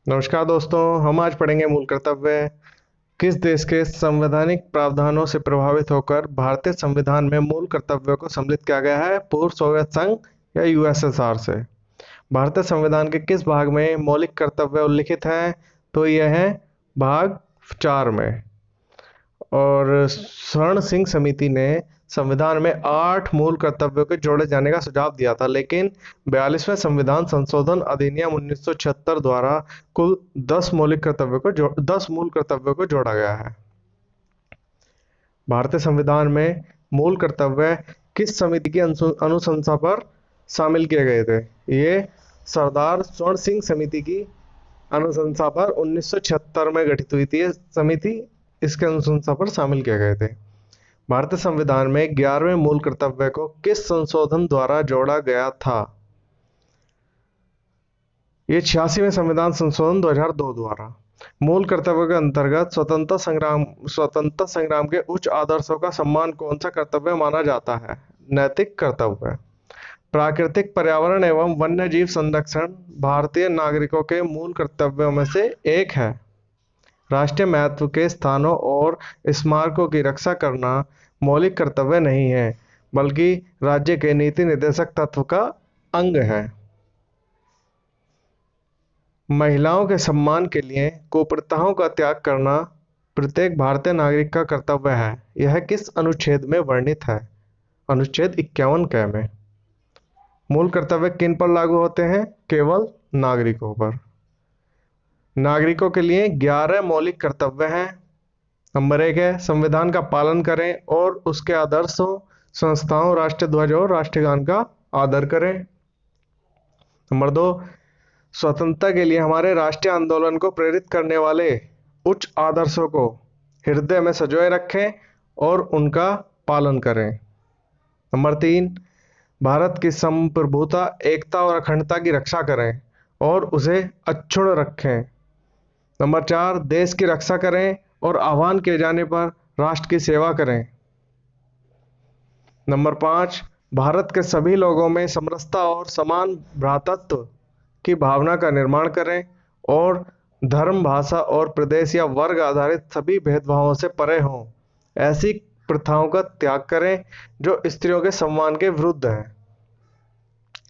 नमस्कार दोस्तों, हम आज पढ़ेंगे मूल कर्तव्य। किस देश के संवैधानिक प्रावधानों से प्रभावित होकर भारतीय संविधान में मूल कर्तव्यों को सम्मिलित किया गया है? पूर्व सोवियत संघ या यूएसएसआर से? भारतीय संविधान के किस भाग में मौलिक कर्तव्य उल्लिखित है? तो यह है भाग 4 में। और स्वर्ण सिंह समिति ने संविधान में 8 मूल कर्तव्यों के जोड़े जाने का सुझाव दिया था, लेकिन 42वें संविधान संशोधन अधिनियम 1976 द्वारा कुल 10 मूल कर्तव्यों को जोड़ा गया है। भारतीय संविधान में मूल कर्तव्य किस समिति की अनुशंसा पर शामिल किए गए थे? ये सरदार स्वर्ण सिंह समिति की अनुशंसा पर 1976 में गठित हुई थी ये समिति। इसके अनुशंसा पर शामिल किए गए थे। भारतीय संविधान में 11वें मूल कर्तव्य को किस संशोधन द्वारा जोड़ा गया था? ये 86वें संविधान संशोधन 2002 द्वारा। मूल कर्तव्य के अंतर्गत स्वतंत्रता संग्राम के उच्च आदर्शों का सम्मान कौन सा कर्तव्य माना जाता है? नैतिक कर्तव्य। प्राकृतिक पर्यावरण एवं वन्य जीव संरक्षण भारतीय नागरिकों के मूल कर्तव्यों में से एक है। राष्ट्रीय महत्व के स्थानों और स्मारकों की रक्षा करना मौलिक कर्तव्य नहीं है, बल्कि राज्य के नीति निर्देशक तत्व का अंग है। महिलाओं के सम्मान के लिए कुप्रथाओं का त्याग करना प्रत्येक भारतीय नागरिक का कर्तव्य है। यह किस अनुच्छेद में वर्णित है? अनुच्छेद 51 क में। मूल कर्तव्य किन पर लागू होते हैं? केवल नागरिकों पर। नागरिकों के लिए 11 मौलिक कर्तव्य हैं। नंबर 1 है संविधान का पालन करें और उसके आदर्शों, संस्थाओं, राष्ट्रीय ध्वज और राष्ट्रगान का आदर करें। नंबर 2, स्वतंत्रता के लिए हमारे राष्ट्रीय आंदोलन को प्रेरित करने वाले उच्च आदर्शों को हृदय में संजोए रखें और उनका पालन करें। नंबर 3, भारत की संप्रभुता, एकता और अखंडता की रक्षा करें और उसे अक्षुण्ण रखें। नंबर 4, देश की रक्षा करें और आह्वान किए जाने पर राष्ट्र की सेवा करें। नंबर 5, भारत के सभी लोगों में समरसता और समान भ्रातृत्व की भावना का निर्माण करें और धर्म, भाषा और प्रदेश या वर्ग आधारित सभी भेदभावों से परे हों। ऐसी प्रथाओं का त्याग करें जो स्त्रियों के सम्मान के विरुद्ध हैं।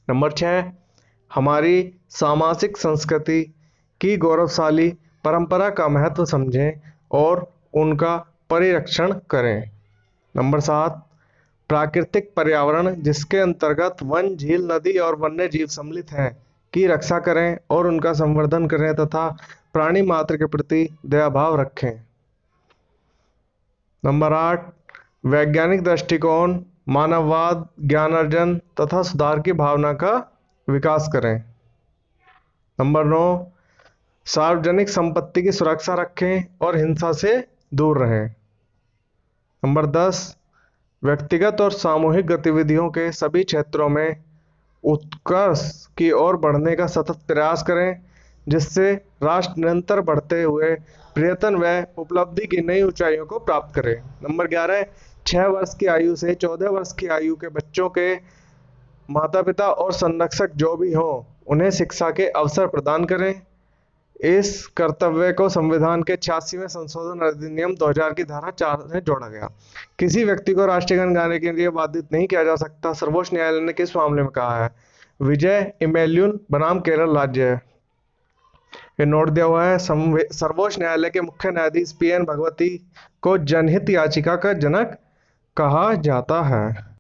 नंबर 6, हमारी सामाजिक संस्कृति की गौरवशाली परंपरा का महत्व समझें और उनका परिरक्षण करें। नंबर 7, प्राकृतिक पर्यावरण जिसके अंतर्गत वन, झील, नदी और वन्य जीव सम्मिलित हैं की रक्षा करें और उनका संवर्धन करें तथा प्राणी मात्र के प्रति दया भाव रखें। नंबर 8, वैज्ञानिक दृष्टिकोण, मानववाद, ज्ञानार्जन तथा सुधार की भावना का विकास करें। नंबर 9, सार्वजनिक संपत्ति की सुरक्षा रखें और हिंसा से दूर रहें। नंबर 10, व्यक्तिगत और सामूहिक गतिविधियों के सभी क्षेत्रों में उत्कर्ष की ओर बढ़ने का सतत प्रयास करें, जिससे राष्ट्र निरंतर बढ़ते हुए प्रयत्न व उपलब्धि की नई ऊंचाइयों को प्राप्त करे। नंबर 11, 6 वर्ष की आयु से 14 वर्ष की आयु के बच्चों के माता पिता और संरक्षक जो भी हों, उन्हें शिक्षा के अवसर प्रदान करें। इस कर्तव्य को संविधान के 86वें संशोधन अधिनियम 2000 की धारा 4 में जोड़ा गया। किसी व्यक्ति को राष्ट्रगान गाने के लिए बाधित नहीं किया जा सकता। सर्वोच्च न्यायालय ने किस मामले में कहा है? विजय इमैल्यून बनाम केरल राज्य है। ये नोट दिया हुआ है। सर्वोच्च न्यायालय के मुख्य न्यायाधीश PN भगवती को जनहित याचिका का जनक कहा जाता है।